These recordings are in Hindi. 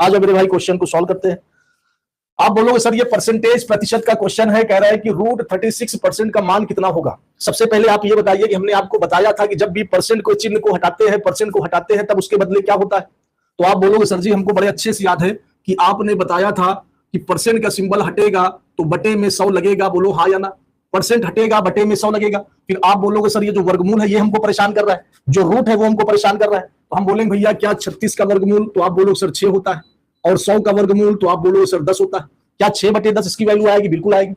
आज मेरे भाई क्वेश्चन को सॉल्व करते हैं। आप बोलोगे सर ये परसेंटेज प्रतिशत का क्वेश्चन है, कह रहा है कि √36% का मान कितना होगा। सबसे पहले आप ये बताइए कि हमने आपको बताया था कि जब भी परसेंट को चिन्ह को हटाते हैं, परसेंट को हटाते हैं, तब उसके बदले क्या होता है। तो आप बोलोगे सर जी हमको बड़े अच्छे से याद है कि आपने बताया था कि परसेंट का सिंबल हटेगा तो बटे में 100 लगेगा। बोलो हाँ या ना। परसेंट हटेगा बटे में 100 लगेगा। फिर आप बोलोगे सर ये जो वर्गमूल है ये हमको परेशान कर रहा है, जो रूट है वो हमको परेशान कर रहा है। तो हम बोलेंगे भैया क्या 36 का वर्गमूल, तो आप बोलोगे सर 6 होता है, और 100 का वर्गमूल तो आप बोलोगे सर 10 होता है। क्या 6/10 इसकी वैल्यू आएगी? बिल्कुल आएगी।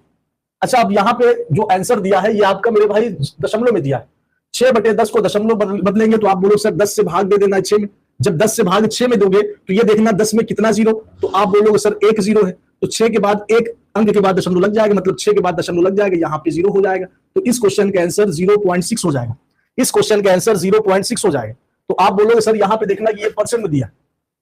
अच्छा अब यहाँ पे जो आंसर दिया है ये आपका मेरे भाई दशमलव में दिया है। 6/10 को दशमलव बदलेंगे तो आप बोलोगे सर 10 से भाग दे देना है 6 में। जब 10 से भाग 6 में दोगे तो ये देखना 10 में कितना जीरो, तो आप बोलोगे सर 1 जीरो है, तो 6 के बाद एक अंक के बाद दशमलव लग जाएगा, मतलब 6 के बाद दशमलव लग जाएगा, यहाँ पे 0 हो जाएगा। तो इस क्वेश्चन का आंसर 0.6 हो जाएगा। इस क्वेश्चन का आंसर 0.6 हो जाएगा। तो आप बोलोगे सर यहाँ पे देखना कि ये परसेंट में दिया,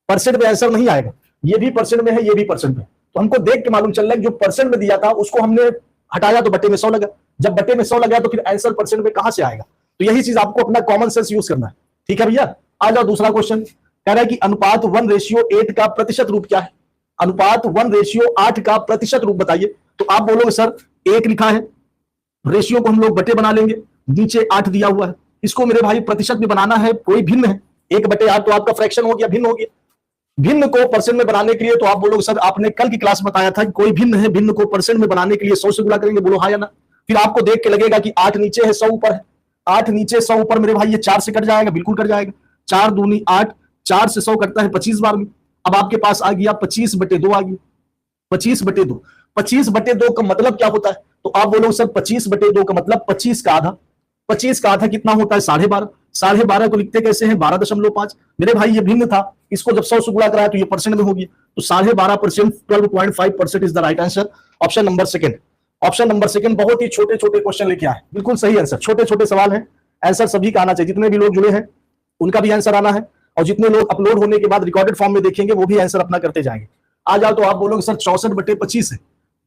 परसेंट में आंसर नहीं आएगा, ये भी परसेंट में है, ये भी परसेंट में। तो हमको देख के मालूम चल रहा है जो परसेंट में दिया था उसको हमने हटाया तो बटे में 100 लगा। जब बटे में 100 लगा तो फिर आंसर परसेंट में कहां से आएगा। तो यही चीज आपको अपना कॉमन सेंस यूज करना है। ठीक है भैया, आ जाओ दूसरा क्वेश्चन। कह रहा है कि अनुपात 1:8 का प्रतिशत रूप क्या है। अनुपात 1:8 का प्रतिशत रूप बताइए। तो आप बोलोगे सर 1 लिखा है, रेशियो को हम लोग बटे बना लेंगे, नीचे 8 दिया हुआ है, इसको मेरे भाई प्रतिशत में बनाना है, कोई भिन्न है। 1/8 तो आपका फ्रैक्शन हो गया, भिन्न हो गया। भिन्न को परसेंट में बनाने के लिए तो आप बोलोगे सर आपने कल की क्लास में बताया था कि कोई भिन्न है, भिन्न को परसेंट में बनाने के लिए 100 से गुणा करेंगे। बोलो हाँ या ना। फिर आपको देख के लगेगा कि 8 नीचे है 100 ऊपर है, 8 नीचे 100 ऊपर मेरे भाई ये 4 से कट जाएगा, बिल्कुल कट जाएगा। 4 दूनी 8, 4 से 100 कटता है 25 बार में। अब आपके पास आ गया 25/2 आ गया, 25/2। 25/2 का मतलब क्या होता है। तो आप बोलोगे सर 25/2 का मतलब 25 का आधा। 25 का आधा कितना होता है 12.5। 12.5 को लिखते कैसे हैं 12.5। मेरे भाई ये भिन्न था, इसको जब 100 से गुणा कराया तो ये परसेंट में हो गया। तो 12.5% 12.5% is the right answer. Option number second. Option number second बहुत ही छोटे छोटे क्वेश्चन लेके आए, बिल्कुल सही आंसर। छोटे छोटे सवाल है, आंसर सभी का आना चाहिए। जितने भी लोग जुड़े हैं उनका भी आंसर आना है, और जितने लोग अपलोड होने के बाद रिकॉर्डेड फॉर्म में देखेंगे वो भी आंसर अपना करते जाएंगे। आ जाओ तो आप बोलोगे सर 64/25 है।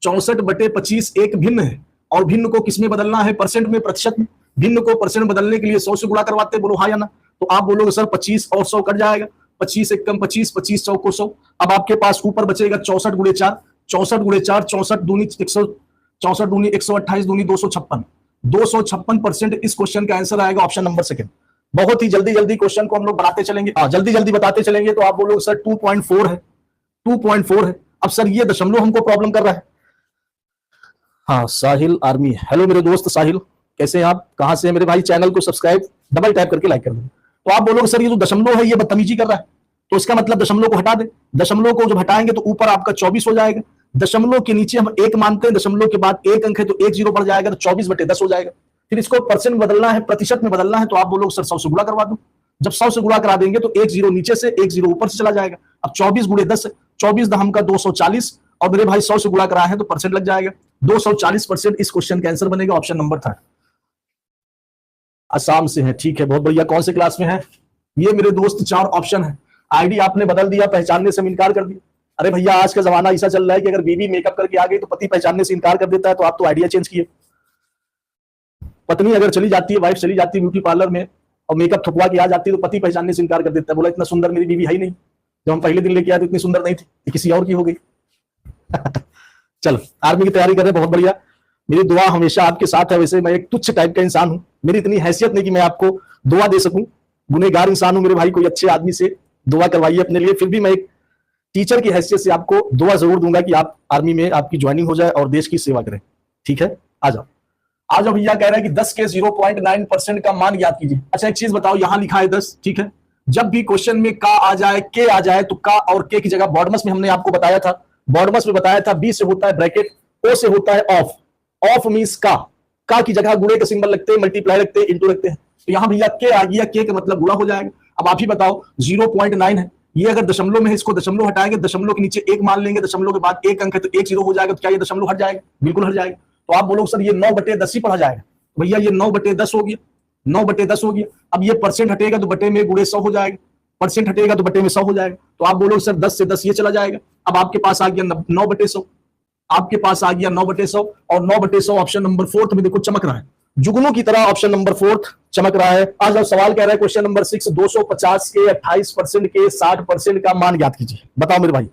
64/25 एक भिन्न है, और भिन्न को किसमें बदलना है, परसेंट में, प्रतिशत में। भिन्न को परसेंट बदलने के लिए 100 से गुणा करवाते हैं। बोलो हाँ या ना। तो आप बोलोगे सर 25 और 100 कट जाएगा, 25 एक कम 25, 25 100 को 100। अब आपके पास ऊपर बचेगा 64 × 4, 64 × 4, 64 दूनी 100, 64 दूनी 128 दूनी 256, 256% इस क्वेश्चन का आंसर आएगा। Option number second. बहुत ही जल्दी जल्दी क्वेश्चन को हम लोग बनाते चलेंगे, जल्दी जल्दी बताते चलेंगे। तो आप बोलोगे सर 2.4 है, 2.4 है। अब सर ये दशमलव हमको प्रॉब्लम कर रहा है। हाँ साहिल आर्मी, हेलो मेरे दोस्त साहिल, कैसे हैं आप, कहां से हैं मेरे भाई। चैनल को सब्सक्राइब डबल टैप करके लाइक कर दें। तो आप बोलोगे सर ये जो दशमलव है ये बदतमीजी कर रहा है, तो इसका मतलब दशमलव को हटा दे। दशमलव को जब हटाएंगे तो ऊपर आपका 24 हो जाएगा। दशमलव के नीचे हम 1 मानते हैं, दशमलव के बाद 1 अंक है तो 1 जीरो बढ़ जाएगा, तो 24/10 हो जाएगा। फिर इसको परसेंट बदलना है, प्रतिशत में बदलना है, तो आप बोलोगे सर 100 से गुणा करवा दो। जब 100 से गुणा करा देंगे तो 1 जीरो नीचे से 1 जीरो ऊपर से चला जाएगा। अब 24 × 10 है, 24 दहम का 240, और मेरे भाई 100 से गुणा करा है तो परसेंट लग जाएगा। 240% इस क्वेश्चन का आंसर बनेगा। Option number 3। असम से है, ठीक है, बहुत बढ़िया। कौन से क्लास में है ये मेरे दोस्त। 4 ऑप्शन है। आईडी आपने बदल दिया, पहचानने से इनकार कर दिया। अरे भैया आज का जमाना ऐसा चल रहा है कि अगर बीवी मेकअप करके आ गई तो पति पहचानने से इनकार कर देता है, तो आप तो आइडिया चेंज किए। पत्नी अगर चली जाती है, वाइफ चली जाती है ब्यूटी पार्लर में और मेकअप थपवा के आ जाती है तो पति पहचानने से इनकार कर देता है, बोला इतना सुंदर मेरी बीवी है ही नहीं, जब हम पहले दिन लेके आए तो इतनी सुंदर नहीं थी, किसी और की हो गई। चलो आर्मी की तैयारी कर रहे हैं, बहुत बढ़िया। मेरी दुआ हमेशा आपके साथ है। वैसे मैं एक तुच्छ टाइप का इंसान हूं, मेरी इतनी हैसियत नहीं कि मैं आपको दुआ दे सकूं, गुनहगार इंसान हूं मेरे भाई। कोई अच्छे आदमी से दुआ करवाइए अपने लिए। फिर भी मैं एक टीचर की हैसियत से आपको दुआ जरूर दूंगा कि आप आर्मी में आपकी ज्वाइनिंग हो जाए और देश की सेवा करें। ठीक है, आ जाओ आज भैया कह रहा है कि 10 के 0.9% का मान याद कीजिए। अच्छा एक चीज बताओ, यहां लिखा है 10, ठीक है। जब भी क्वेश्चन में का आ जाए, के आ जाए, तो का और के की जगह बॉडमस में हमने आपको बताया था, बॉडमस में बताया था बी से होता है ब्रैकेट, ओ से होता है ऑफ। ऑफ मींस का की जगह गुणे का सिंबल लगते हैं, मल्टीप्लाई लगते हैं, इंटू लगते हैं। तो यहां भैया के आ गया, के का मतलब गुणा हो जाएगा। अब आप ही बताओ 0.9 है, ये अगर दशमलव में है, इसको दशमलव हटाएंगे, दशमलव के नीचे 1 मान लेंगे, दशमलव के बाद 1 अंक है तो 1 जीरो हो जाएगा, तो क्या ये दशमलव हट जाएगा? बिल्कुल हट जाएगा। तो आप बोलोगे सर ये 9/10 ही पढ़ा जाएगा। भैया ये 9/10 हो गया, 9/10 हो गया। अब ये परसेंट हटेगा तो बटे में गुणे 100 हो जाएगा, परसेंट हटेगा तो बटे में 100 हो जाएगा। तो आप बोलोगे सर 10 से 10 ये चला जाएगा। अब आपके पास आ गया 9/100, आपके पास आ गया 9/100, और 9/100 ऑप्शन नंबर 4 में देखो चमक रहा है। जुगनू की तरह ऑप्शन नंबर 4 चमक रहा है। आज अब सवाल कह रहा है क्वेश्चन नंबर 6, 250 के 28% के 60% का मान ज्ञात कीजिए। बताओ मेरे भाई,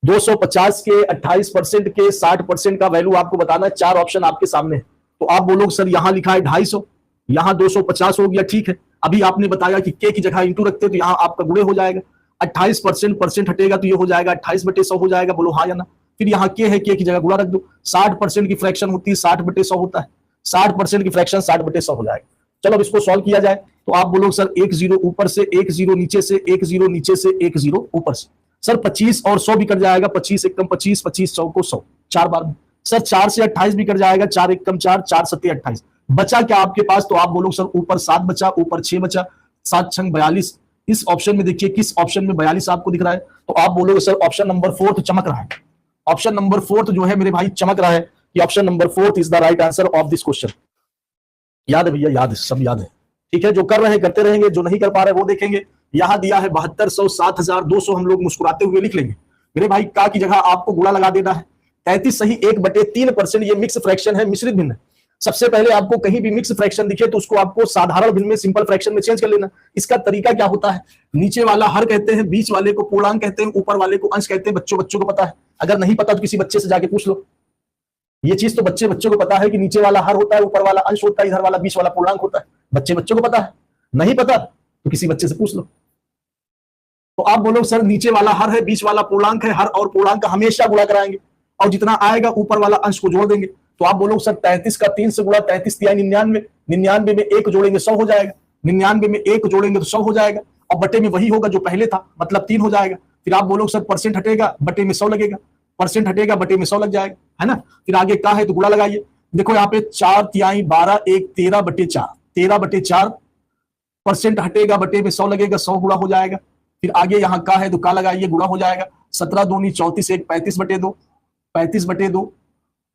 250 के 28% के 60% का वैल्यू आपको बताना है। 4 ऑप्शन आपके सामने है। तो आप बोलोगे सर यहां लिखा है 250, यहां 250 हो गया, ठीक है। अभी आपने बताया कि के की जगह इंटू रखते तो यहां आपका गुणे हो जाएगा। 28% हटेगा तो ये हो जाएगा 28/100 हो जाएगा। बोलो हाँ या ना। फिर यहाँ के है, के की जगह गुणा रख दो। 60% की फ्रैक्शन होती है 60/100 होता है। 60% की फ्रैक्शन 60/100 हो जाएगा। चलो अब इसको सॉल्व किया जाए। तो आप बोलो सर 1 0 ऊपर से, 1 0 नीचे से, 1 0 नीचे से, 1 0 ऊपर से। सर 25 और 100 भी कट जाएगा। 25 एकम 25, 25 100 को 100 4 बार में। सर 4 से 28 भी कट जाएगा। 4 एकम 4, 4 7 28। बचा क्या आपके पास? तो आप बोलो सर ऊपर 7 बचा, ऊपर 6 बचा, 7 छंग 42। इस ऑप्शन में देखिए किस ऑप्शन में 42 आपको दिख रहा है। तो आप बोलोगे सर ऑप्शन नंबर 4 चमक रहा है। ऑप्शन नंबर 4 जो है मेरे भाई चमक रहा है कि option number 4 is the right answer of this question. याद है भैया? याद है, सब याद है, ठीक है। जो कर रहे हैं करते रहेंगे, जो नहीं कर पा रहे वो देखेंगे। यहां दिया है 7200, 7200 हम लोग मुस्कुराते हुए लिख लेंगे। मेरे भाई का की जगह आपको गुणा लगा देना है। 33 सही 1/3%। ये मिक्स फ्रैक्शन है, मिश्रित भिन्न। सबसे पहले आपको कहीं भी मिक्स फ्रैक्शन दिखे तो उसको आपको साधारण भिन्न में, सिंपल फ्रैक्शन में चेंज कर लेना। इसका तरीका क्या होता है? नीचे वाला हर कहते हैं, बीच वाले को पूर्णांक कहते हैं, ऊपर वाले को अंश कहते हैं। बच्चों को पता है। अगर नहीं पता तो किसी बच्चे से जाके पूछ लो। ये चीज तो बच्चों को पता है कि नीचे वाला हर होता है, ऊपर वाला अंश होता है, इधर वाला बीच वाला पूर्णांक होता है। बच्चों को पता है। नहीं पता तो किसी बच्चे से पूछ लो। तो आप बोलो सर नीचे वाला हर है, बीच वाला पूर्णांक है। हर और पूर्णांक का हमेशा गुणा कराएंगे और जितना आएगा ऊपर वाला अंश को जोड़ देंगे। तो आप बोलो सर 33 का 3 से गुणा, 33 तिहाई 99, 99 में 1 जोड़ेंगे 100 हो जाएगा। 99 में 1 जोड़ेंगे तो 100 हो जाएगा। और बटे में वही होगा जो पहले था, मतलब 3 हो जाएगा। फिर आप बोलो सर परसेंट हटेगा, बटे में 100 लगेगा। परसेंट हटेगा, बटे में 100 लग जाएगा, है ना। फिर आगे का है तो गुणा लगाइए। देखो यहाँ पे 4 तिहाई 12, 1 13/4, 13/4। परसेंट हटेगा, बटे में 100 लगेगा, 100 गुणा हो जाएगा। फिर आगे यहाँ का है तो का लगाइए, गुणा हो जाएगा। 17 दूनी 34, 1 35/2, 35/2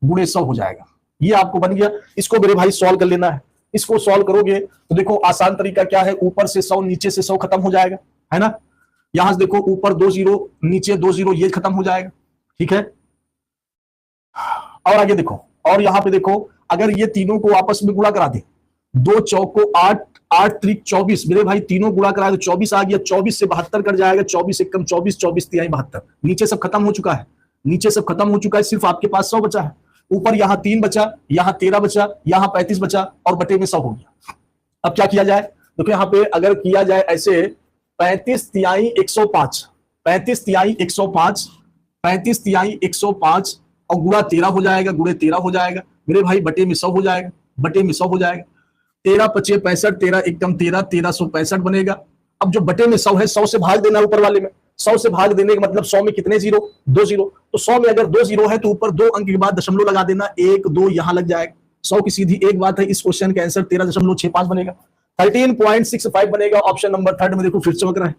गुणे 100 हो जाएगा। ये आपको बन गया। इसको मेरे भाई सॉल्व कर लेना है। इसको सॉल्व करोगे तो देखो आसान तरीका क्या है, ऊपर से 100 नीचे से 100 खत्म हो जाएगा, है ना। यहां से देखो ऊपर 2 0 नीचे 2 0, ये खत्म हो जाएगा, ठीक है। और आगे देखो, और यहां पे देखो अगर ये तीनों को आपस में गुणा करा दे, 2 चौको 8, 8 त्रिक 24। मेरे भाई तीनों गुणा कराए तो 24 आ गया। 24 से 72 कट जाएगा। 24 एकम 24, 24 तिहाई 72। नीचे सब खत्म हो चुका है, नीचे सब खत्म हो चुका है। सिर्फ आपके पास 100 बचा है। ऊपर यहां 3 बचा, यहां 13 बचा, यहां 35 बचा और बटे में 100 हो गया। अब क्या किया जाए? देखो यहां पे अगर किया जाए ऐसे 35 तिहाई 105, 35 तिहाई 105, 35 तिहाई 105 और गुणा 13 हो जाएगा, गुणे 13 हो जाएगा। मेरे भाई बटे में 100 हो जाएगा, बटे में 100 हो जाएगा। 13 पचे 65, 13 एकदम 13, 1365 बनेगा। अब जो बटे में 100 है, 100 से भाग देना ऊपर वाले में। 100 से भाग देने का मतलब 100 में कितने जीरो? 2 जीरो। तो 100 में अगर 2 जीरो है तो ऊपर 2 अंक के बाद दशमलव लगा देना, 1 2 यहां लग जाएगा। 100 की सीधी एक बात है। इस क्वेश्चन का आंसर 13.65 बनेगा, 13.65 बनेगा। ऑप्शन नंबर 3 में देखो फिर चमक रहा है।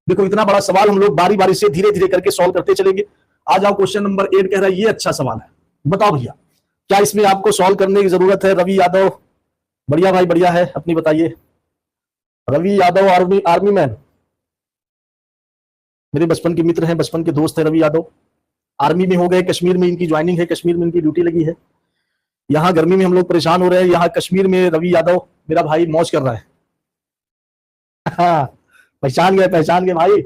देखो इतना बड़ा सवाल हम लोग बारी बारी से धीरे धीरे करके सॉल्व करते चलेंगे। आ जाओ क्वेश्चन नंबर 8 कह रहा है ये अच्छा सवाल है। बताओ भैया क्या इसमें आपको सॉल्व करने की जरूरत है? रवि यादव, बढ़िया भाई बढ़िया है, अपनी बताइए। रवि यादव आर्मी मैन, मेरे बचपन के मित्र हैं, बचपन के दोस्त हैं रवि यादव। आर्मी में हो गए, कश्मीर में इनकी ज्वाइनिंग है, कश्मीर में इनकी ड्यूटी लगी है। यहाँ गर्मी में हम लोग परेशान हो रहे हैं, यहाँ कश्मीर में रवि यादव मेरा भाई मौज कर रहा है। हाँ, पहचान गए भाई।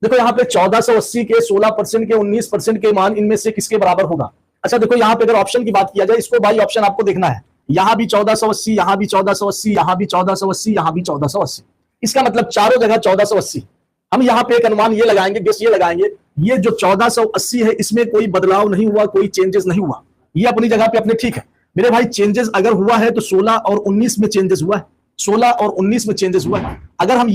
देखो यहाँ पे 1480 के 16% के 19% के मान इनमें से किसके बराबर होगा? अच्छा देखो यहाँ पे अगर ऑप्शन की बात किया जाए, इसको भाई ऑप्शन आपको देखना है। यहाँ भी 1480, यहाँ भी 1480, यहाँ भी 1480, यहाँ भी 1480। इसका मतलब चारों जगह 1480। हम यहाँ पे एक अनुमान ये लगाएंगे, गेस ये लगाएंगे, ये जो 1480 है इसमें कोई बदलाव नहीं हुआ, कोई चेंजेस नहीं हुआ। ये अपनी जगह पे अपने ठीक है। मेरे भाई चेंजेस अगर हुआ है तो 16 और 19 में चेंजेस हुआ है, 16 और 19 में चेंजेस हुआ है। अगर हम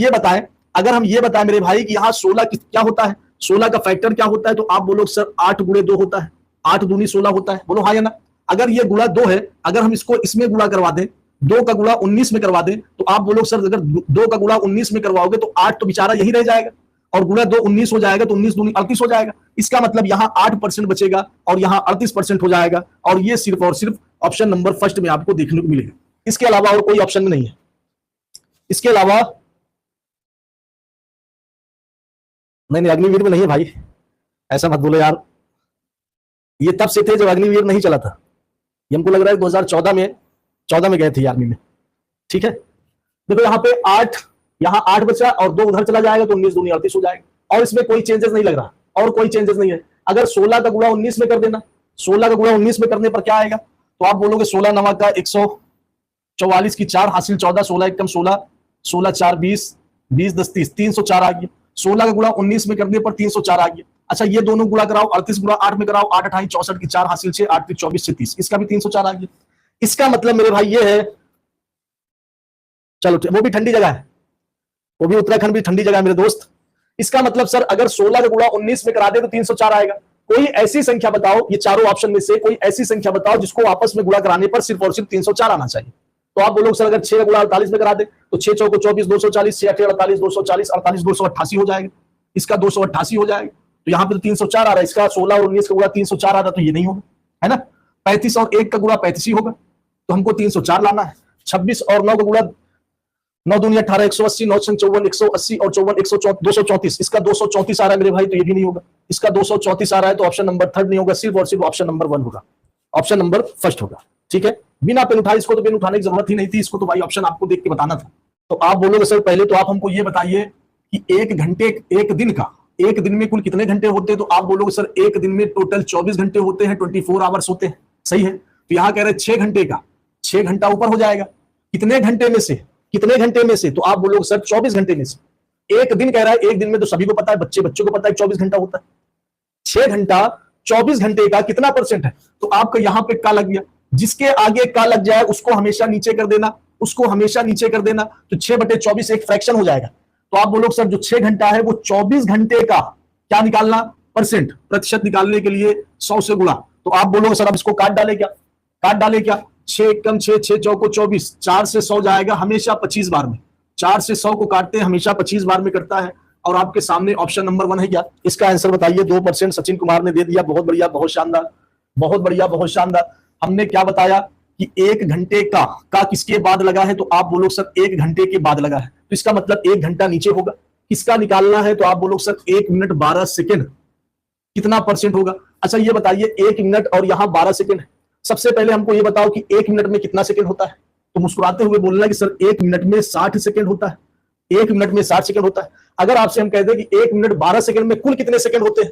ये बताएं मेरे भाई कि यहाँ 16 क्या होता है, 16 का फैक्टर क्या होता है, तो आप बोलो सर 8 गुणे 2 होता है, 8 दूनी 16 होता है। बोलो हाँ या ना। अगर ये गुणा 2 है, अगर हम इसको इसमें गुणा करवा दें, 2 का गुणा 19 में करवा दें, तो आप बोलो सर अगर 2 का गुणा 19 में करवाओगे तो 8 तो बेचारा यही रह जाएगा और गुणा 2 19 हो जाएगा, तो 19 दूनी 38 हो जाएगा। इसका मतलब यहाँ 8% बचेगा और यहाँ 38% हो जाएगा। और ये सिर्फ और सिर्फ ऑप्शन नंबर फर्स्ट में आपको देखने को मिलेगा, इसके अलावा और कोई ऑप्शन में नहीं है। इसके अलावा नहीं, अग्निवीर में नहीं है भाई, ऐसा मत बोलो यार। ये तब से थे जब अग्निवीर नहीं चला था। ये हमको लग रहा है 2014 में 14 में गए थे आर्मी में, ठीक है। देखो यहाँ पे 8, यहाँ 8 बचा और 2 उधर चला जाएगा तो 19 दूनी 38 हो जाएगा, और इसमें कोई चेंजेस नहीं लग रहा, और कोई चेंजेस नहीं है। अगर 16 का गुणा 19 में कर देना, 16 का गुणा 19 में करने पर क्या आएगा, तो आप बोलोगे 16 नवा का 144 की 4 हासिल 14, 16 एकम 16, 16 4 20, 20 10 30, 304 आ गया। 16 का गुणा 19 में करने पर 304 आ गया। अच्छा ये दोनों गुणा कराओ, 38 गुणा 8 में कराओ, 8 28 64 की 4 हासिल 6, 8 24 से 30, इसका भी 304 आ गया। इसका मतलब मेरे भाई ये है, चलो वो भी ठंडी जगह है, वो भी उत्तराखंड भी ठंडी जगह है मेरे दोस्त। इसका मतलब सर अगर 16 का गुणा 19 में करा दे तो 304 आएगा। कोई ऐसी संख्या बताओ, ये चारों ऑप्शन में से कोई ऐसी संख्या बताओ जिसको आपस में गुणा कराने पर सिर्फ और सिर्फ 304 आना चाहिए। तो आप बोलोगे सर अगर 6 का गुणा 48 में करा दे तो 6 चौको 24 240, 6 48 240, 48 288 हो जाएगा, इसका 288 हो जाएगा। तो यहाँ पे तो 304 आ रहा है, इसका 16 और 19 का गुणा 304 आ रहा, तो ये नहीं होगा, है ना। 35 और 1 का गुणा 35 ही होगा, तो हमको 304 लाना है। 26 और 9 का गुणा 9 दूनी 18, 180, 9 छंग 54, 180 और 54 234, इसका 234 आ रहा है मेरे भाई, तो ये भी नहीं होगा। इसका 234 आ रहा है तो ऑप्शन नंबर 3 नहीं होगा, सिर्फ और सिर्फ ऑप्शन नंबर 1 होगा, ऑप्शन नंबर 1 होगा, ठीक है। बिना पेन उठाए, इसको तो पेन उठाने की जरूरत ही नहीं थी, इसको तो भाई ऑप्शन आपको देख के बताना था। तो आप बोलोगे सर पहले तो आप हमको ये बताइए कि एक दिन में कुल कितने घंटे होते हैं, तो आप बोलोगे सर एक दिन में टोटल 24 घंटे होते हैं, 24 आवर्स होते हैं, सही है। तो यहाँ कह रहे हैं 6 घंटे का, 6 घंटा ऊपर हो जाएगा, कितने घंटे में से, तो आप बोलोगे सर 24 घंटे में से। एक दिन कह रहा है, एक दिन में तो सभी को पता है, बच्चों को पता है 24 घंटा होता है। 6 घंटा 24 घंटे का कितना परसेंट है, तो आपका यहाँ पे का लग गया, जिसके आगे का लग जाए उसको हमेशा नीचे कर देना, तो 6/24 एक फ्रैक्शन हो जाएगा। तो आप बोलोगे सर जो 6 घंटा है वो 24 घंटे का क्या निकालना, प्रतिशत निकालने के लिए 100 से गुणा। तो आप बोलोगे सर अब इसको काट डाले क्या, 6 कम 6, 6 चौको 24, 4 से 100 जाएगा हमेशा 25 बार में, 4 से 100 को काटते हैं हमेशा 25 बार में करता है। और आपके सामने ऑप्शन नंबर 1 है क्या, इसका आंसर बताइए। 2% सचिन कुमार ने दे दिया, बहुत बढ़िया, बहुत शानदार, बहुत बढ़िया, बहुत शानदार। हमने क्या बताया कि 1 घंटे का किसके बाद लगा है, तो आप बोलो सर 1 घंटे के बाद लगा है, तो इसका मतलब 1 घंटा नीचे होगा। किसका निकालना है, तो आप बोलो सर 1 मिनट 12 सेकेंड कितना परसेंट होगा। अच्छा ये बताइए 1 मिनट और यहाँ 12 सेकेंड है, सबसे पहले हमको ये बताओ कि 1 मिनट में कितना सेकंड होता है, तो मुस्कुराते हुए बोलना कि सर 1 मिनट में 60 सेकंड होता है, 1 मिनट में 60 सेकंड होता है। अगर आपसे हम कहते हैं कि 1 मिनट 12 सेकंड में कुल कितने सेकंड होते हैं,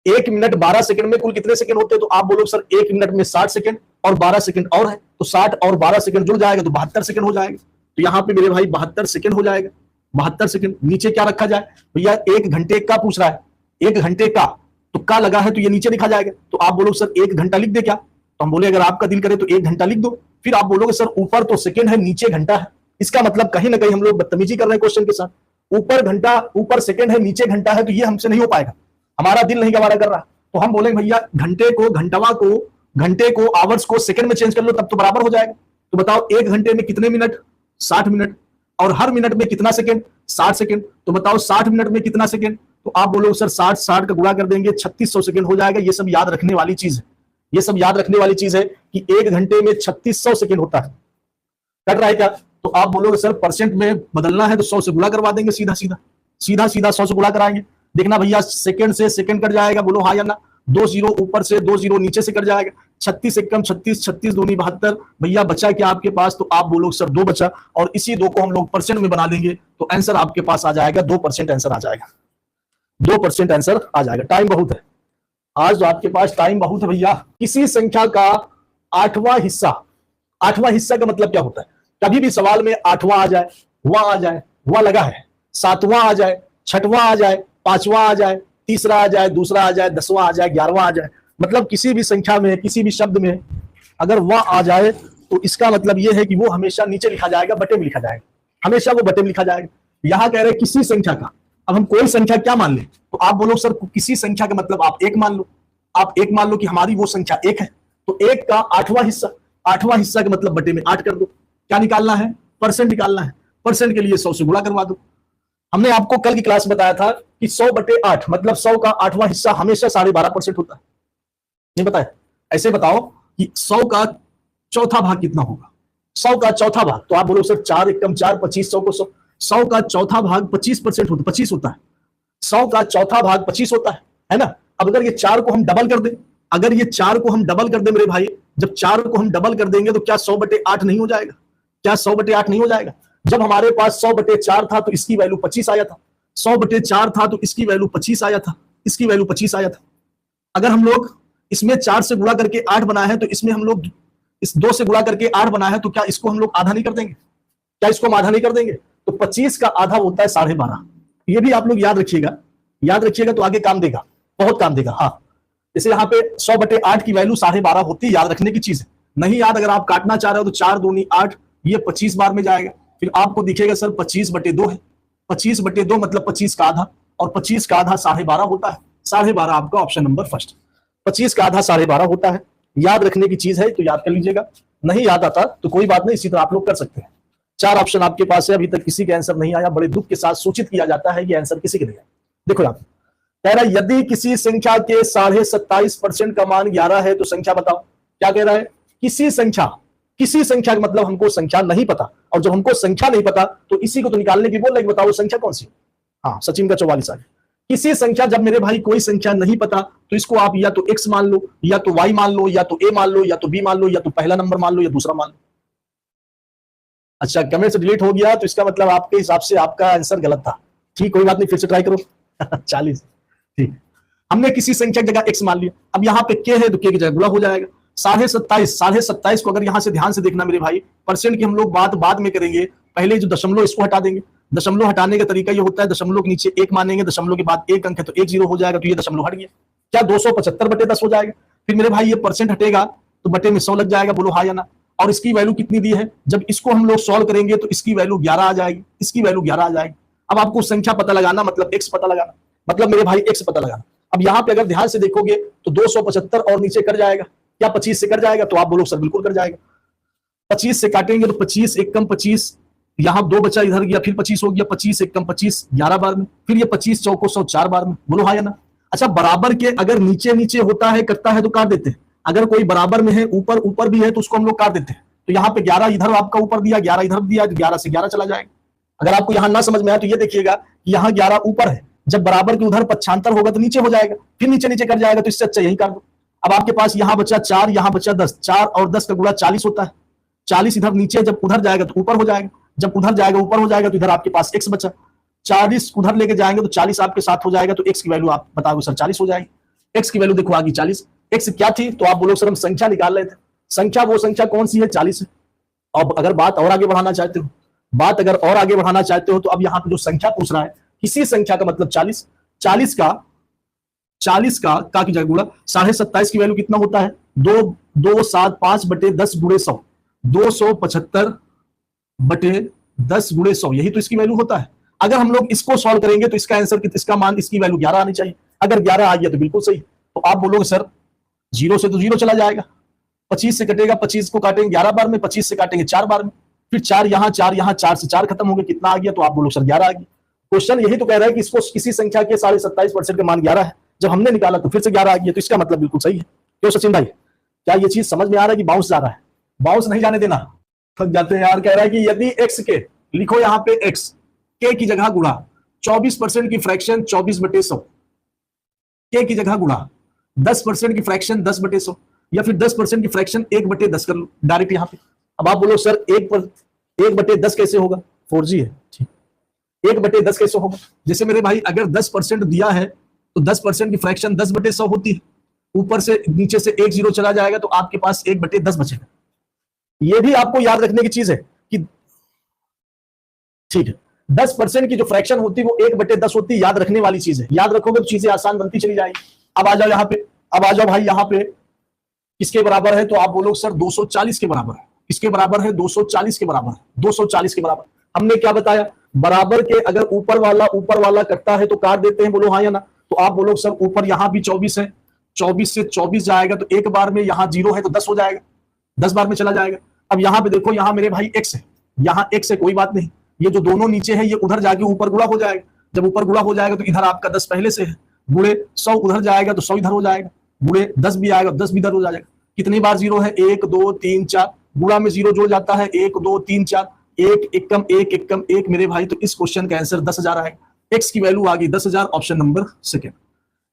1 मिनट 12 सेकंड में कुल कितने सेकंड होते हैं, तो आप बोलो सर 1 मिनट में 60 सेकंड और 12 सेकंड और है, तो 60 और 12 सेकंड जुड़ जाएगा तो 72 सेकंड हो जाएगा। तो यहाँ पे मेरे भाई 72 सेकंड हो जाएगा, 72 सेकंड। नीचे क्या रखा जाए भैया, 1 घंटे का पूछ रहा है, 1 घंटे का तो का लगा है तो ये नीचे लिखा जाएगा। तो आप बोलो सर 1 घंटा लिख दे क्या, तो हम बोले अगर आपका दिल करे तो 1 घंटा लिख दो। फिर आप बोलोगे सर ऊपर तो सेकंड है नीचे घंटा है, इसका मतलब कहीं ना कहीं हम लोग बदतमीजी कर रहे हैं क्वेश्चन के साथ। ऊपर घंटा, ऊपर सेकंड है नीचे घंटा है, तो ये हमसे नहीं हो पाएगा, हमारा दिल नहीं गवारा कर रहा। तो हम बोलेंगे भैया घंटे को आवर्स को सेकंड में चेंज कर लो, तब तो बराबर हो जाएगा। तो बताओ 1 घंटे में कितने मिनट, 60 मिनट, और हर मिनट में कितना सेकंड, 60 सेकंड। तो बताओ 60 मिनट में कितना सेकंड, तो आप बोलोगे सर 60 का गुणा कर देंगे 3600 सेकंड हो जाएगा। ये सब याद रखने वाली चीज है, ये सब याद रखने वाली चीज है कि 1 घंटे में 3600 सेकंड होता है। कट रहा है क्या, तो आप बोलोगे सर परसेंट में बदलना है तो 100 से गुणा करवा देंगे, सीधा 100 से गुणा कराएंगे। देखना भैया सेकंड से सेकंड कट जाएगा, बोलो हाँ या ना। 2 जीरो ऊपर से, 2 जीरो नीचे से कट जाएगा। 36 एकम 36, 36 दूनी 72। भैया बचा क्या आपके पास, तो आप बोलोगे सर 2 बचा, और इसी 2 को हम लोग परसेंट में बना देंगे तो आंसर आपके पास आ जाएगा 2% आंसर आ जाएगा, 2% आंसर आ जाएगा। टाइम बहुत है आज, तो आपके पास टाइम बहुत है भैया। किसी संख्या का 8वां हिस्सा का मतलब क्या होता है, कभी भी सवाल में 8वां आ जाए, वह लगा है, 7वां आ जाए, 6वां आ जाए, 5वां आ जाए, तीसरा आ जाए, दूसरा आ जाए, 10वां आ जाए, 11वां आ जाए, मतलब किसी भी संख्या में, किसी भी शब्द में अगर वह आ जाए तो इसका मतलब यह है कि वो हमेशा नीचे लिखा जाएगा, बटे में लिखा जाएगा, हमेशा वो बटे में लिखा जाएगा। यहां कह रहे हैं किसी संख्या का, अब हम कोई संख्या क्या मान लें, तो आप बोलो सर किसी संख्या का मतलब आप 1 मान लो, आप 1 मान लो कि हमारी वो संख्या 1 है, तो 1 का 8वां हिस्सा का मतलब बटे में 8 कर दो। क्या निकालना है, परसेंट निकालना है। परसेंट के लिए 100 से गुणा करवा दो। हमने आपको कल की क्लास में बताया था कि 100/8 मतलब 100 का 8वां हिस्सा हमेशा 12.5% होता है, नहीं बताया। ऐसे बताओ कि 100 का चौथा भाग कितना होगा, 100 का चौथा भाग, तो आप बोलो सर 4 एकम 4, 25, 100 को 100 का चौथा भाग 25% होता, 25 होता है। 100 का चौथा भाग 25 होता है ना। अब अगर ये 4 को हम डबल कर दें, मेरे भाई, जब 4 को हम डबल कर देंगे तो क्या 100/8 नहीं हो जाएगा? क्या 100/8 नहीं हो जाएगा? जब हमारे पास 100/4 था तो इसकी वैल्यू 25 आया था, 100/4 था तो इसकी वैल्यू 25 आया था, इसकी वैल्यू 25 आया था। अगर हम लोग इसमें 4 से गुणा करके 8 बना है तो इसमें हम लोग इस 2 से गुणा करके 8 बना है, तो क्या इसको हम लोग आधा नहीं कर देंगे? क्या इसको हम आधा नहीं कर देंगे? तो 25 का आधा होता है 12.5। ये भी आप लोग याद रखिएगा, याद रखिएगा तो आगे काम देगा, बहुत काम देगा। हाँ, जैसे यहाँ पे 100/8 की वैल्यू 12.5 होती है, याद रखने की चीज है। नहीं याद अगर आप काटना चाह रहे हो तो 4 दूनी 8, ये 25 बार में जाएगा। फिर आपको दिखेगा सर 25/2 है, 25/2 मतलब 25 का आधा, और 25 का आधा 12.5 होता है। 12.5 आपका ऑप्शन नंबर फर्स्ट, 25 का आधा 12.5 होता है। याद रखने की चीज है तो याद कर लीजिएगा, नहीं याद आता तो कोई बात नहीं, इसी तरह आप लोग कर सकते हैं। 4 ऑप्शन आपके पास है, अभी तक किसी का आंसर नहीं आया, बड़े दुख के साथ सूचित किया जाता है ये आंसर किसी के नहीं आया। देखो आप कह रहा है यदि किसी संख्या के 27.5% का मान 11 है तो संख्या बताओ। क्या कह रहा है? किसी संख्या का मतलब हमको संख्या नहीं पता, और जब हमको संख्या नहीं पता तो इसी को तो निकालने की बोल रहे बताओ वो संख्या कौन सी। हाँ, सचिन का 44 आ गया। किसी संख्या, जब मेरे भाई कोई संख्या नहीं पता तो इसको आप या तो x मान लो, या तो y मान लो, या तो a मान लो, या तो b मान लो, या तो पहला नंबर मान लो या दूसरा मान लो। अच्छा, कमेंट से डिलीट हो गया तो इसका मतलब आपके हिसाब से आपका आंसर गलत था। ठीक, कोई बात नहीं, फिर से ट्राई करो। 40, ठीक। हमने किसी संख्या की जगह x मान लिया, अब यहाँ पे k है तो k की जगह गुणा हो जाएगा। 27.5 को अगर यहां से ध्यान से देखना मेरे भाई, परसेंट की हम लोग बात बाद में करेंगे, पहले जो दशमलव इसको हटा देंगे। दशमलव हटाने का तरीका ये होता है, दशमलव के नीचे 1 मानेंगे, दशमलव के बाद 1 अंक है तो 1 0 हो जाएगा, तो ये दशमलव हट गया। क्या 275/10 हो जाएगा? फिर मेरे भाई ये परसेंट हटेगा तो बटे में 100 लग जाएगा, बोलो हाँ या ना। और इसकी वैल्यू कितनी दी है? जब इसको हम लोग सॉल्व करेंगे तो इसकी वैल्यू 11 आ जाएगी, इसकी वैल्यू 11 आ जाएगी। अब आपको संख्या पता लगाना, मतलब x पता लगाना, मतलब मेरे भाई x पता लगाना। अब यहाँ पे अगर ध्यान से देखोगे तो 275 और नीचे कर जाएगा, क्या 25 से कर जाएगा? तो आप बोलो सर बिल्कुल कर जाएगा। 25 से काटेंगे तो 25 1 कम 25, यहाँ 2 बचा, इधर गया, फिर 25 हो गया, 25 1 कम 25 11 बार में, फिर ये 25 चौको 100 4 बार में, बोलो हाँ या ना। अच्छा, बराबर के अगर नीचे नीचे होता है, करता है तो काट देते हैं। अगर कोई बराबर में है, ऊपर ऊपर भी है तो उसको हम लोग काट देते हैं। तो यहाँ पे 11 इधर आपका ऊपर दिया, 11 इधर दिया, 11 से 11 चला जाएगा। अगर आपको यहाँ ना समझ में आया तो ये देखिएगा कि यहाँ 11 ऊपर है, जब बराबर के उधर 75 होगा तो नीचे हो जाएगा, फिर नीचे नीचे कर जाएगा, तो इससे अच्छा यही काट दो। अब आपके पास यहाँ बचा 4, यहाँ बचा 10, 4 और 10 का गुणा 40 होता है। 40 इधर नीचे, जब उधर जाएगा तो ऊपर हो जाएगा, जब उधर जाएगा ऊपर हो जाएगा, तो इधर आपके पास x बचा। 40 उधर लेके जाएंगे तो 40 आपके साथ हो जाएगा, तो x की वैल्यू आप बताओगे सर 40 हो जाएगी। x की वैल्यू देखो आ गई 40। x क्या थी? तो आप बोलो सर हम संख्या निकाल रहे थे। संख्या वो संख्या कौन सी है? 40 है। अब अगर बात और आगे बढ़ाना चाहते हो, तो अब यहाँ पे जो संख्या पूछ रहा है, किसी संख्या का मतलब 40, 40 का की जगह गुणा 27.5 की वैल्यू कितना होता है? 275/10 गुणे 100, 275/10 गुणे 100, यही तो इसकी वैल्यू होता है। अगर हम लोग इसको सॉल्व करेंगे तो इसका आंसर, इसका मान, इसकी वैल्यू 11 आनी चाहिए। अगर 11 आ गया तो बिल्कुल सही। तो आप बोलोगे सर 0 से तो 0 चला जाएगा, 25 से कटेगा, 25 को काटेंगे 11 बार में, 25 से काटेंगे 4 बार में, फिर 4 यहाँ 4 से 4 खत्म हो गए, कितना आ गया? तो आप बोलो सर 11 आ गया। क्वेश्चन यही तो कह रहा है कि इसको किसी संख्या के 27.5% का मान 11 है, जब हमने निकाला तो फिर से 11 आ गया, तो इसका मतलब बिल्कुल सही है। क्यों सचिन भाई, क्या ये चीज समझ में आ रहा है कि बाउंस जा रहा है? बाउंस नहीं जाने देना, थक जाते हैं यार। कह रहा है कि यदि x के, लिखो यहाँ पे x के की जगह गुणा 24% की फ्रैक्शन 24/100, के की जगह गुणा 10% की फ्रैक्शन 10/100, या फिर 10% की फ्रैक्शन 1/10 कर लो डायरेक्ट यहाँ पे। अब आप बोलो सर 1/10 कैसे होगा? 4G है, ठीक। 1/10 कैसे होगा? जैसे मेरे भाई अगर 10% दिया है तो 10% की फ्रैक्शन 10/100 होती है, ऊपर से नीचे से 1 0 चला जाएगा तो आपके पास 1/10 बचेगा। ये भी आपको याद रखने की चीज है कि ठीक है, 10% की जो फ्रैक्शन होती है वो 1/10 होती है, याद रखने वाली चीज है। याद रखोगे तो चीजें आसान बनती चली जाएगी। अब आ जाओ यहाँ पे, अब आ जाओ भाई यहाँ पे किसके बराबर है? तो आप बोलो सर 240 के बराबर है। किसके बराबर है? 240 के बराबर है, 240 के बराबर। हमने क्या बताया? बराबर के अगर ऊपर वाला कटता है तो काट देते हैं, बोलो हाँ या ना। तो आप बोलो सर ऊपर यहाँ भी 24 है, 24 से 24 जाएगा तो एक बार में, यहाँ 0 है तो 10 हो जाएगा, 10 बार में चला जाएगा। अब यहाँ पे देखो, यहाँ मेरे भाई x है, यहाँ x है, कोई बात नहीं, ये जो दोनों नीचे है ये उधर जाके ऊपर गुणा हो जाएगा। जब ऊपर गुणा हो जाएगा तो इधर आपका 10 पहले से है, गुणे 100 उधर जाएगा तो 100 इधर हो जाएगा, गुणे 10 भी आएगा 10 भी इधर हो जाएगा। कितनी बार 0 है? 1 2 3 4, गुणा में 0 जुड़ जाता है, 1 2 3 4, 1 1 कम 1 1 कम 1 मेरे भाई। तो इस क्वेश्चन का आंसर 10,000 आएगा। x की वैल्यू आ गई 10,000, ऑप्शन नंबर सेकंड।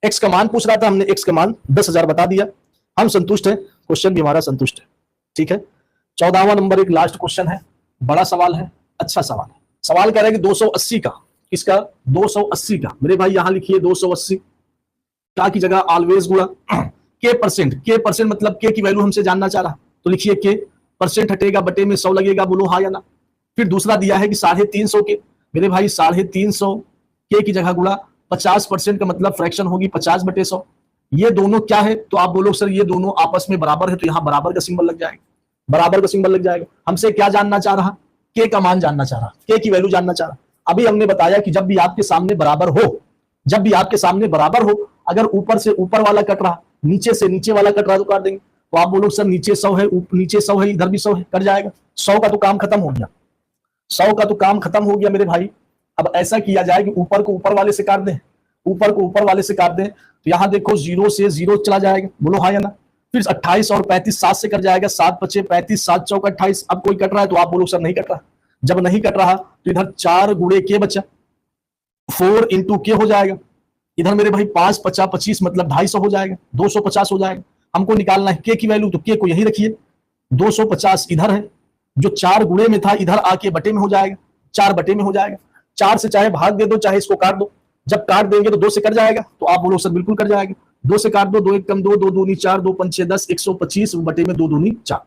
x का मान पूछ रहा था, हमने x का मान 10,000 बता दिया, हम संतुष्ट हैं। क्वेश्चन भी हमारा संतुष्ट है। ठीक है, 14वां नंबर एक लास्ट क्वेश्चन है, बड़ा सवाल है, अच्छा सवाल है। सवाल कह रहा है कि 280 का, किसका 280 का, मेरे भाई यहां लिखिए 280 का की जगह ऑलवेज गुणा के परसेंट मतलब के की वैल्यू हमसे जानना चाह रहा, तो लिखिए के परसेंट हटेगा बटे में 100 लगेगा, बोलो हाँ या ना। फिर दूसरा दिया है कि 350 के, मेरे भाई 350 के की जगह गुणा 50% का मतलब फ्रैक्शन होगी 50 बटे 100। ये दोनों क्या है, तो आप बोलो सर ये दोनों आपस में बराबर है, तो यहां बराबर का सिंबल लग जाएगा, बराबर का सिंबल लग जाएगा। हमसे क्या जानना चाह रहा, के का मान जानना चाह रहा, के की वैल्यू जानना चाह रहा। अभी हमने बताया कि जब भी आपके सामने बराबर हो, जब भी आपके सामने बराबर हो, अगर ऊपर से ऊपर वाला कट रहा, नीचे से नीचे वाला कट रहा तो काट देंगे। तो आप बोलो सर नीचे 100 है, नीचे 100 है, इधर भी 100 है, कट जाएगा। 100 का तो काम खत्म हो गया, 100 का तो काम खत्म हो गया मेरे भाई। अब ऐसा किया जाए कि ऊपर को ऊपर वाले से काट दें, ऊपर को ऊपर वाले से काट दें, तो यहां देखो 0 से 0 चला जाएगा, बोलो हाँ या ना। फिर 28 और 35 7 से कट जाएगा, 7 5 35, 7 चौक 28। अब कोई कट रहा है तो आप बोलो सर नहीं कट रहा। जब नहीं कट रहा तो इधर 4 गुणे के बचा, 4 इंटू के हो जाएगा। इधर मेरे भाई 5 50 25 मतलब 250 हो जाएगा, 250 हो जाएगा। हमको निकालना है के की वैल्यू, तो के को यही रखिए, 250 इधर है, जो 4 गुणे में था इधर आके बटे में हो जाएगा, 4 बटे में हो जाएगा। 4 से चाहे भाग दे दो चाहे इसको काट दो, जब काट देंगे तो 2 से कट जाएगा, तो आप बोलो सर बिल्कुल कट जाएगा। 2 से काट दो, 2 1 कम 2, 2 दूनी 4, 2 5 6 10, 125 बटे में 2 दूनी 4,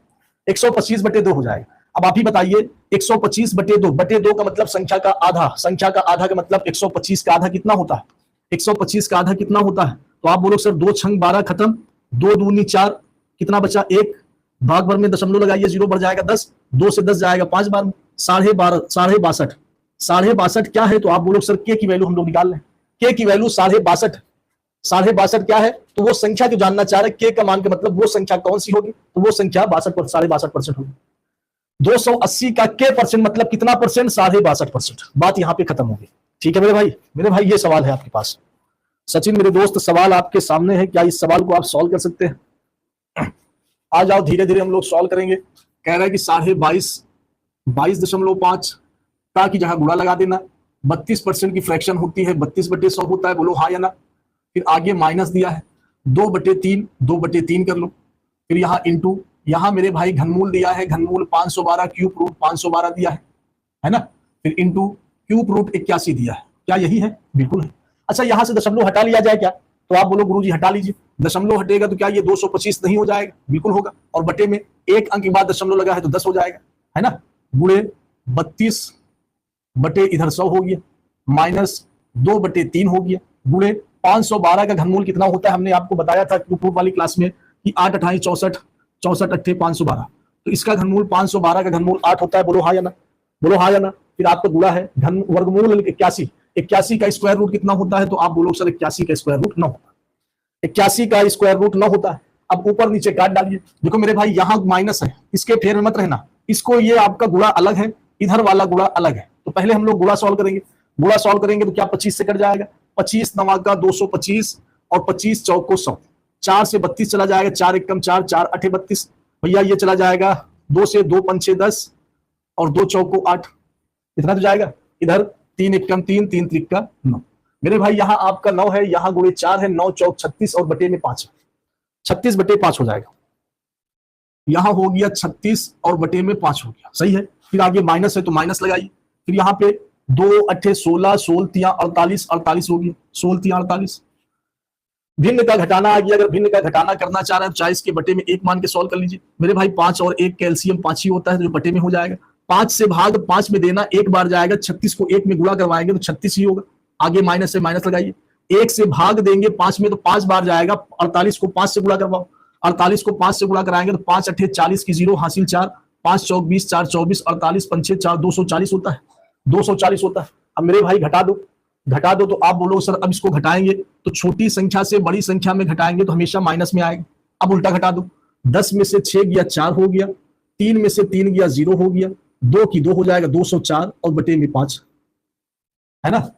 125 बटे 2 हो जाएगा। अब आप ही बताइए 125 बटे 2, बटे 2 का मतलब संख्या का आधा, संख्या का आधा का मतलब 125 का आधा कितना होता है, 125 का आधा कितना होता है। तो आप बोलो सर 2 छंग 12 खत्म, 2 दूनी 4, कितना बचा 1, भाग भर में दशमलव लगाइए, 0 बढ़ जाएगा 10, 2 से 10 जाएगा 5 बार में, 12.5 62 क्या है, तो आप बोलो सर के की वैल्यू हम लोग निकाल लें, के की वैल्यू 62.5 क्या है, तो वो संख्या जो जानना चाह रहे के का मान का मतलब वो संख्या कौन सी होगी, तो वो संख्या 62.5% होगी। 280 का के परसेंट मतलब कितना परसेंट, 62.5%। बात यहां पे खत्म होगी। ठीक है मेरे भाई ये सवाल है आपके पास। सचिन मेरे दोस्त सवाल आपके सामने है, क्या इस सवाल को आप सॉल्व कर सकते हैं? आ जाओ, धीरे धीरे हम लोग सॉल्व करेंगे। कह रहा है कि 22.5 का की जगह गुणा लगा देना, 32% की फ्रैक्शन होती है, 32 बटे 100 होता है, बोलो हाँ या ना। फिर आगे माइनस दिया है 2/3 कर लो, फिर यहाँ इंटू, यहाँ मेरे भाई घनमूल दिया है, घनमूल 512 क्यूब रूट 512 दिया है ना। फिर इंटू क्यूब रूट 81 दिया है, क्या यही है, बिल्कुल है। अच्छा यहां से दशमलव हटा लिया जाए क्या, तो आप बोलो गुरुजी हटा लीजिए, दशमलव हटेगा तो क्या ये 225 नहीं हो जाएगा, बिल्कुल होगा। और बटे में एक अंक के बाद दशमलव लगा है तो 10 हो जाएगा, है ना। गुणे 32 बटे इधर 100 हो गया, माइनस 2/3 हो गया, गुणे 512 का घनमूल कितना होता है, हमने आपको बताया था क्यूब वाली क्लास में कि 8 28 64, 64 अट्ठे 512, तो इसका घनमूल 512 का घनमूल 8 होता है, बोलो हाँ या ना, बोलो हाँ या ना। फिर आपका गुणा है घन वर्गमूल 81, 81 का स्क्वायर रूट कितना होता है, तो आप बोलो सर 81 का स्क्वायर रूट 9 होता है, 81 का स्क्वायर रूट 9 होता है। अब ऊपर नीचे काट डालिए, देखो मेरे भाई यहाँ माइनस है, इसके फेर में मत रहना, इसको ये आपका गुणा अलग है, इधर वाला गुणा अलग है। तो पहले हम लोग गुणा सॉल्व करेंगे, गुणा सॉल्व करेंगे तो क्या 25 से कट जाएगा, 25 9 का 225 और 25 चौक को 100, 4 से 32 चला जाएगा, 4 1 कम 4, 4 8 32, भैया ये चला जाएगा 2 से 2 5 6 10 और 2 चौक को 8, इतना तो जाएगा। इधर 3 1 कम 3, 3 3 का 9, मेरे भाई यहाँ आपका 9 है, यहाँ गुणे 4 है, 9 चौक 36 और बटे में 5, 36 बटे 5 हो जाएगा। यहाँ हो गया 36 और बटे में 5 हो गया, सही है। फिर आगे माइनस है तो माइनस लगाइए, फिर यहाँ पे 2 अट्ठे 16, 16 तिया 48, 48 हो गया, 16 तिया 48। भिन्न का घटाना आ गया, अगर भिन्न का घटाना करना चाह रहे हैं तो 40 के बटे में 1 मान के सॉल्व कर लीजिए। मेरे भाई 5 और 1 कैल्शियम 5 ही होता है, जो बटे में हो जाएगा। 5 से भाग 5 में देना, एक बार जाएगा, 36 को 1 में गुणा करवाएंगे तो 36 ही होगा। आगे माइनस से माइनस लगाइए, 1 से भाग देंगे 5 में तो 5 बार जाएगा, 48 को 5 से गुणा करवाओ, 48 को 5 से गुणा कराएंगे तो 5 अट्ठे 40 की 0 हासिल 4, 5 चौक 20, 4 24, 48 पंचे 4, 240 होता है, 240 होता है। अब मेरे भाई घटा दो तो आप बोलो सर अब इसको घटाएंगे तो छोटी संख्या से बड़ी संख्या में घटाएंगे तो हमेशा माइनस में आएगा। अब उल्टा घटा दो, 10 में से 6 गया 4 हो गया, 3 में से 3 गया 0 हो गया, 2 की 2 हो जाएगा 204 और बटे में 5, है ना।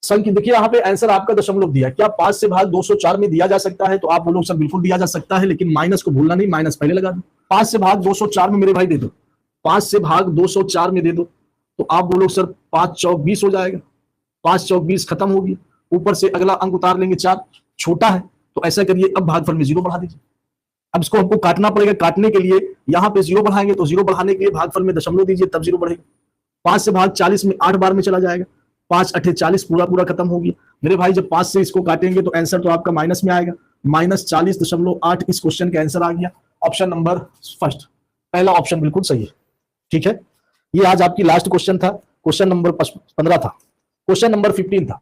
संख्या देखिए यहाँ पे आंसर आपका दशमलव दिया, क्या 5 से भाग 204 में दिया जा सकता है, तो आप बोलो सर बिल्कुल दिया जा सकता है, लेकिन माइनस को भूलना नहीं, माइनस पहले लगा दो। 5 से भाग 204 में मेरे भाई दे दो, 5 से भाग 204 में दे दो, तो आप बोलो सर 5 चौक 20 हो जाएगा, 5 चौक 20 खत्म होगी, ऊपर से अगला अंक उतार लेंगे 4, छोटा है तो ऐसा करिए अब भागफल में 0 बढ़ा दीजिए, अब इसको हमको काटना पड़ेगा। काटने के लिए यहाँ पे 0 बढ़ाएंगे, तो 0 बढ़ाने के लिए भागफल में दशमलव दीजिए, तब 0 बढ़ेगा। 5 से भाग 40 में 8 बार में चला जाएगा, 5 8 40 पूरा पूरा खत्म हो गया। मेरे भाई जब 5 से इसको काटेंगे तो आंसर तो आपका माइनस में आएगा, -40.8 इस क्वेश्चन का आंसर आ गया। ऑप्शन नंबर फर्स्ट, पहला ऑप्शन बिल्कुल सही है। ठीक है, ये आज आपकी लास्ट क्वेश्चन था, क्वेश्चन नंबर 15 था। क्वेश्चन नंबर 15 था,